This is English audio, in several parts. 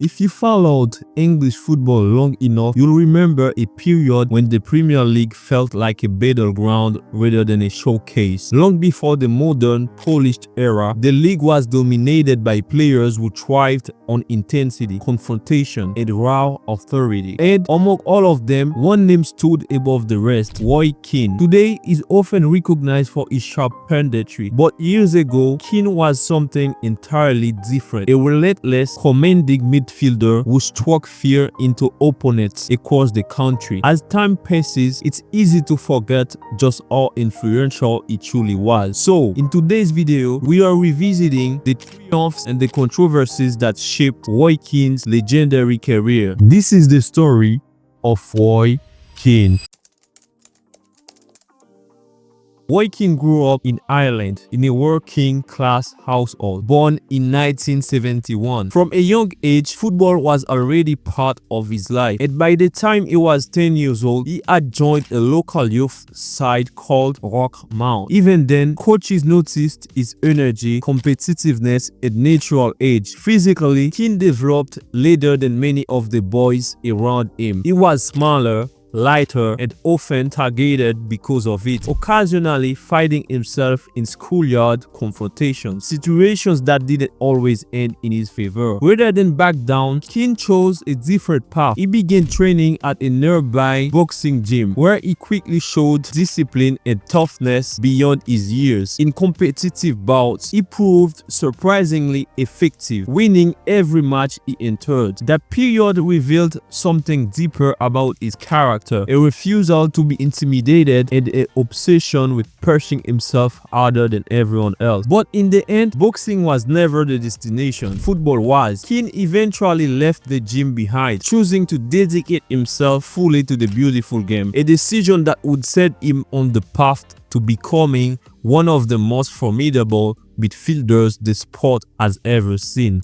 If you followed English football long enough, you'll remember a period when the Premier League felt like a battleground rather than a showcase. Long before the modern, polished era, the league was dominated by players who thrived on intensity, confrontation, and raw authority. And among all of them, one name stood above the rest: Roy Keane. Today, he's often recognized for his sharp punditry, but years ago, Keane was something entirely different. A relentless, commanding midfielder who struck fear into opponents across the country. As time passes, it's easy to forget just how influential he truly was. So, in today's video, we are revisiting the triumphs and the controversies that shaped Roy Keane's legendary career. This is the story of Roy Keane. Roy Keane grew up in Ireland in a working-class household, born in 1971. From a young age, football was already part of his life, and by the time he was 10 years old, he had joined a local youth side called Rockmount. Even then, coaches noticed his energy, competitiveness, and natural edge. Physically, Keane developed later than many of the boys around him. He was smaller, lighter, and often targeted because of it, occasionally finding himself in schoolyard confrontations, situations that didn't always end in his favor. Rather than back down, Keane chose a different path. He began training at a nearby boxing gym, where he quickly showed discipline and toughness beyond his years. In competitive bouts, he proved surprisingly effective, winning every match he entered. That period revealed something deeper about his character: a refusal to be intimidated and an obsession with pushing himself harder than everyone else. But in the end, boxing was never the destination. Football was. Keane eventually left the gym behind, choosing to dedicate himself fully to the beautiful game, a decision that would set him on the path to becoming one of the most formidable midfielders the sport has ever seen.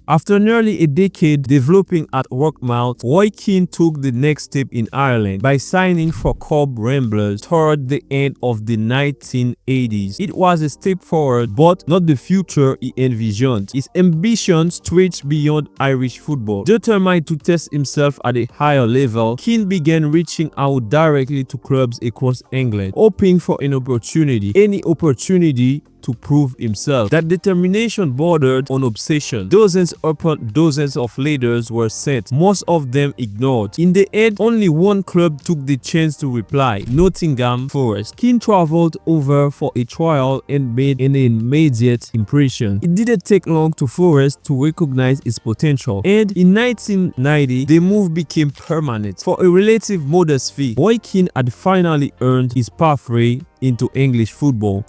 After nearly a decade developing at Rockmount, Roy Keane took the next step in Ireland by signing for Cub Ramblers toward the end of the 1980s. It was a step forward, but not the future he envisioned. His ambitions stretched beyond Irish football. Determined to test himself at a higher level, Keane began reaching out directly to clubs across England, hoping for an opportunity, any opportunity to prove himself. That determination bordered on obsession. Dozens upon dozens of letters were sent, most of them ignored. In the end, only one club took the chance to reply: Nottingham Forest. Keane traveled over for a trial and made an immediate impression. It didn't take long for Forest to recognize his potential, and in 1990, the move became permanent. For a relative modest fee, Roy Keane had finally earned his pathway into English football.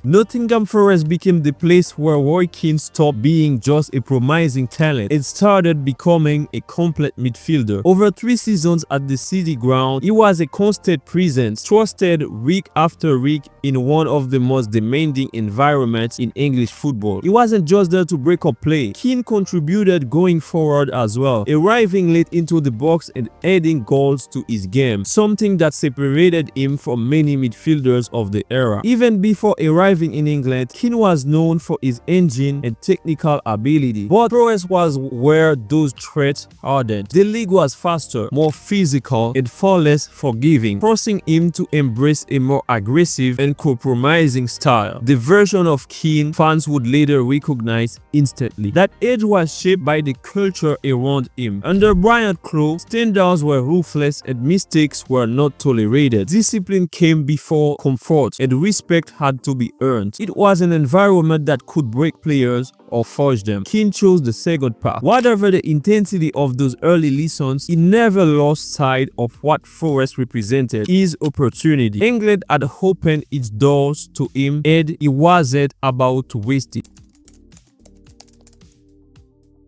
Nottingham Forest became the place where Roy Keane stopped being just a promising talent and started becoming a complete midfielder. Over 3 seasons at the City Ground, he was a constant presence, trusted week after week in one of the most demanding environments in English football. He wasn't just there to break up play. Keane contributed going forward as well, arriving late into the box and adding goals to his game, something that separated him from many midfielders of the era. Even before arriving in England, Keane was known for his engine and technical ability, but progress was where those traits hardened. The league was faster, more physical, and far less forgiving, forcing him to embrace a more aggressive and compromising style, the version of Keane fans would later recognize instantly. That edge was shaped by the culture around him. Under Brian Clough, standouts were ruthless and mistakes were not tolerated. Discipline came before comfort, and respect had to be earned. It was an environment that could break players or forge them. Keane chose the second path. Whatever the intensity of those early lessons, he never lost sight of what Forest represented: his opportunity. England had opened its doors to him, and he wasn't about to waste it.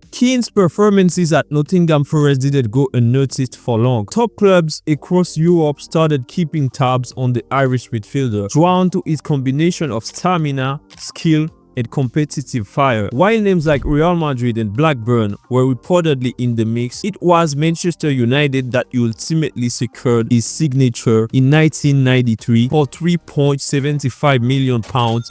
Keane's performances at Nottingham Forest didn't go unnoticed for long. Top clubs across Europe started keeping tabs on the Irish midfielder, drawn to his combination of stamina, skill, and competitive fire. While names like Real Madrid and Blackburn were reportedly in the mix, it was Manchester United that ultimately secured his signature in 1993 for £3.75 million,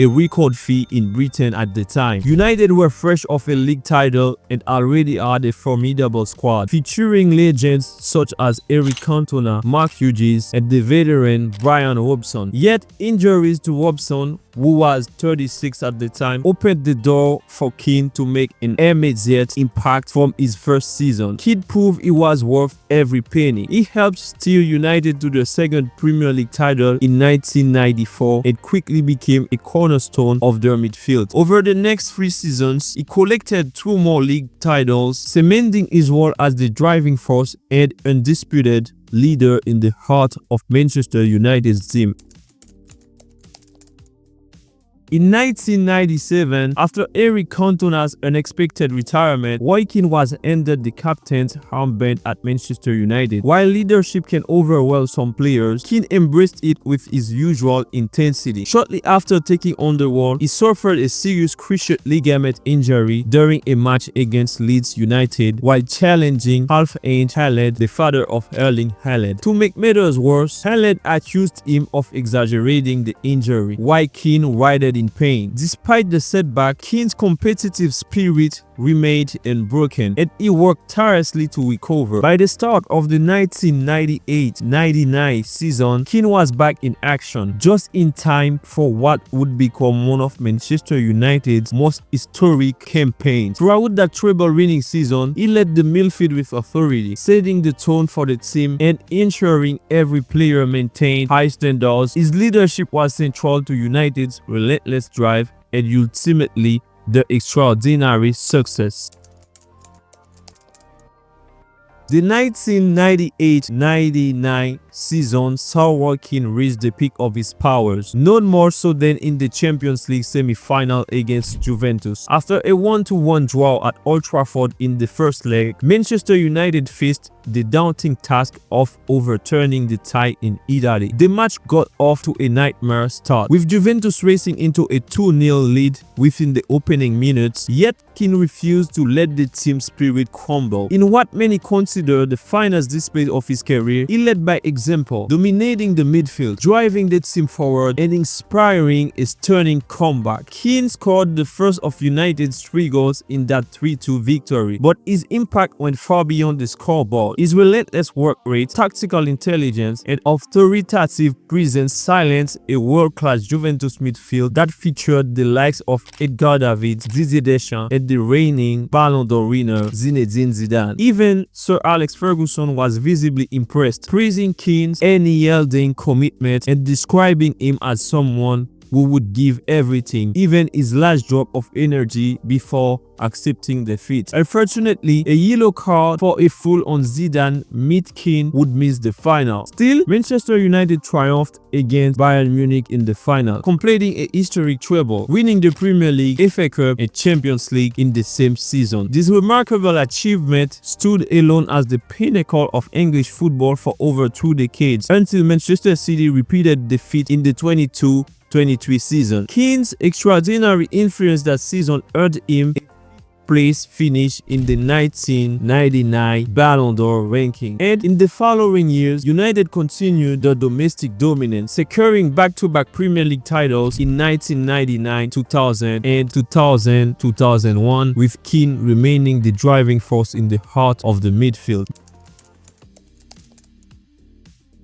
a record fee in Britain at the time. United were fresh off a league title and already had a formidable squad, featuring legends such as Eric Cantona, Mark Hughes, and the veteran Brian Robson. Yet, injuries to Robson, who was 36 at the time, opened the door for Keane to make an immediate impact from his first season. Keane proved he was worth every penny. He helped steer United to the second Premier League title in 1994 and quickly became a cornerstone of their midfield. Over the next 3 seasons, he collected 2 more league titles, cementing his role as the driving force and undisputed leader in the heart of Manchester United's team. In 1997, after Eric Cantona's unexpected retirement, Roy Keane was handed the captain's armband at Manchester United. While leadership can overwhelm some players, Keane embraced it with his usual intensity. Shortly after taking on the role, he suffered a serious cruciate ligament injury during a match against Leeds United while challenging alf-inge Haaland, the father of Erling Haaland. To make matters worse, Haaland accused him of exaggerating the injury, while Keane writhed in pain. Despite the setback, Keane's competitive spirit remained unbroken and he worked tirelessly to recover. By the start of the 1998-99 season, Keane was back in action, just in time for what would become one of Manchester United's most historic campaigns. Throughout that treble-winning season, he led the midfield with authority, setting the tone for the team and ensuring every player maintained high standards. His leadership was central to United's relentless drive and ultimately the extraordinary success. The 1998-99 season saw Roy Keane reach the peak of his powers, none more so than in the Champions League semi-final against Juventus. After a 1-1 draw at Old Trafford in the first leg, Manchester United faced the daunting task of overturning the tie in Italy. The match got off to a nightmare start, with Juventus racing into a 2-0 lead within the opening minutes, yet Keane refused to let the team spirit crumble. In what many consider the finest display of his career, he led by example, dominating the midfield, driving the team forward, and inspiring a stunning comeback. Keane scored the first of United's 3 goals in that 3-2 victory, but his impact went far beyond the scoreboard. His relentless work rate, tactical intelligence, and authoritative presence silenced a world-class Juventus midfield that featured the likes of Edgar Davids, Didier Deschamps, and the reigning Ballon d'Or winner Zinedine Zidane. Even Sir Alex Ferguson was visibly impressed, praising Keane's unyielding commitment and describing him as someone who would give everything, even his last drop of energy, before accepting defeat. Unfortunately, a yellow card for a foul on Zidane meant Keane would miss the final. Still, Manchester United triumphed against Bayern Munich in the final, completing a historic treble, winning the Premier League, FA Cup, and Champions League in the same season. This remarkable achievement stood alone as the pinnacle of English football for over 2 decades, until Manchester City repeated defeat in the 22-23 season. Keane's extraordinary influence that season earned him a place finish in the 1999 Ballon d'Or ranking, and in the following years, United continued their domestic dominance, securing back-to-back Premier League titles in 1999, 2000, and 2001, with Keane remaining the driving force in the heart of the midfield.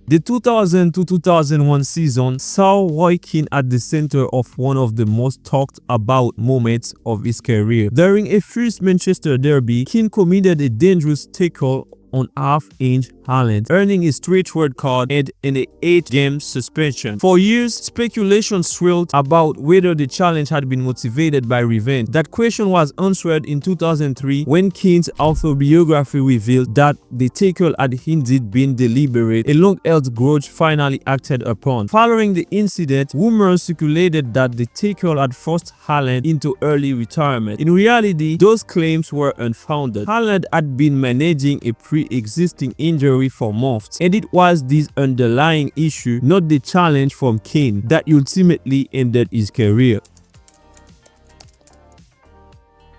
The 2000-2001 season saw Roy Keane at the center of one of the most talked about moments of his career. During a fierce Manchester derby, Keane committed a dangerous tackle on alf-inge Haaland, earning a straight red card and an 8-game suspension. For years, speculation swirled about whether the challenge had been motivated by revenge. That question was answered in 2003 when Keane's autobiography revealed that the tackle had indeed been deliberate, a long-held grudge finally acted upon. Following the incident, rumors circulated that the tackle had forced Haaland into early retirement. In reality, those claims were unfounded. Haaland had been managing a pre-existing injury for months, and it was this underlying issue, not the challenge from Keane, that ultimately ended his career.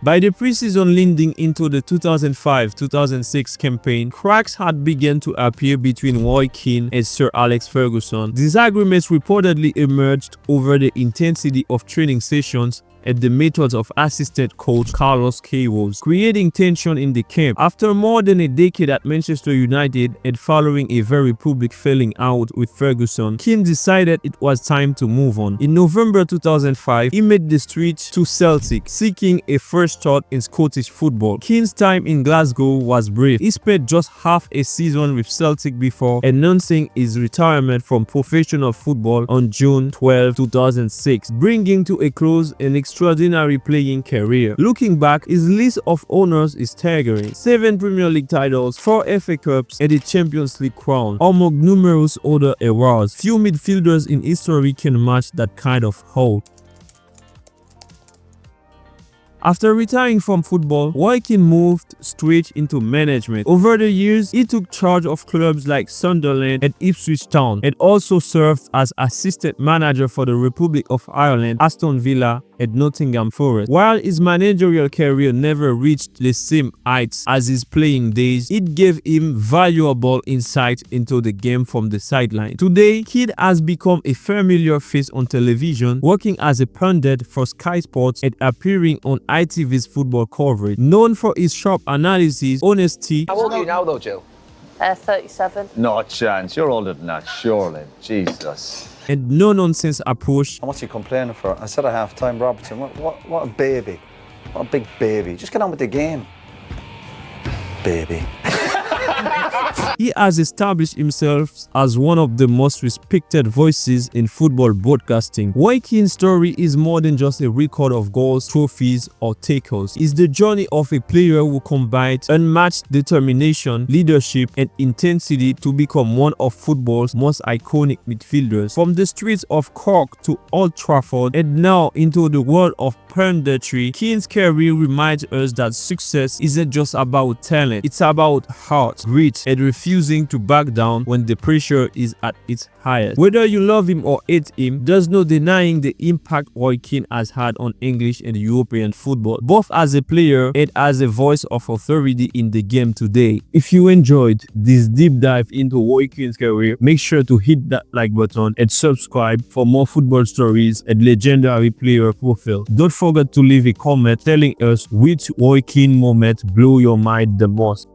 By the preseason leading into the 2005-2006 campaign, cracks had begun to appear between Roy Keane and Sir Alex Ferguson. Disagreements reportedly emerged over the intensity of training sessions and the methods of assistant coach Carlos Queiroz, creating tension in the camp. After more than a decade at Manchester United and following a very public falling out with Ferguson, Keane decided it was time to move on. In November 2005, he made the switch to Celtic, seeking a fresh start in Scottish football. Keane's time in Glasgow was brief. He spent just half a season with Celtic before announcing his retirement from professional football on June 12, 2006, bringing to a close an extraordinary playing career. Looking back, his list of honors is staggering: 7 Premier League titles, 4 FA Cups, and a Champions League crown, among numerous other awards. Few midfielders in history can match that kind of haul. After retiring from football, Roy Keane moved straight into management. Over the years, he took charge of clubs like Sunderland and Ipswich Town, and also served as assistant manager for the Republic of Ireland, Aston Villa, and Nottingham Forest. While his managerial career never reached the same heights as his playing days, it gave him valuable insight into the game from the sideline. Today, Keane has become a familiar face on television, working as a pundit for Sky Sports and appearing on ITV's football coverage. Known for his sharp analysis, honesty. How old are you now though, Jill? 37. No chance. You're older than that, surely. Jesus. And no-nonsense approach. And what's he complaining for? I said at half-time, Robertson, what a baby. What a big baby. Just get on with the game. Baby. He has established himself as one of the most respected voices in football broadcasting. Roy Keane's story is more than just a record of goals, trophies, or tackles. It's the journey of a player who combined unmatched determination, leadership, and intensity to become one of football's most iconic midfielders. From the streets of Cork to Old Trafford and now into the world of punditry, Keane's career reminds us that success isn't just about talent, it's about heart, grit, and refusing to back down when the pressure is at its highest. Whether you love him or hate him, there's no denying the impact Roy Keane has had on English and European football, both as a player and as a voice of authority in the game today. If you enjoyed this deep dive into Roy Keane's career, make sure to hit that like button and subscribe for more football stories and legendary player profile. Don't forget to leave a comment telling us which Roy Keane moment blew your mind the most.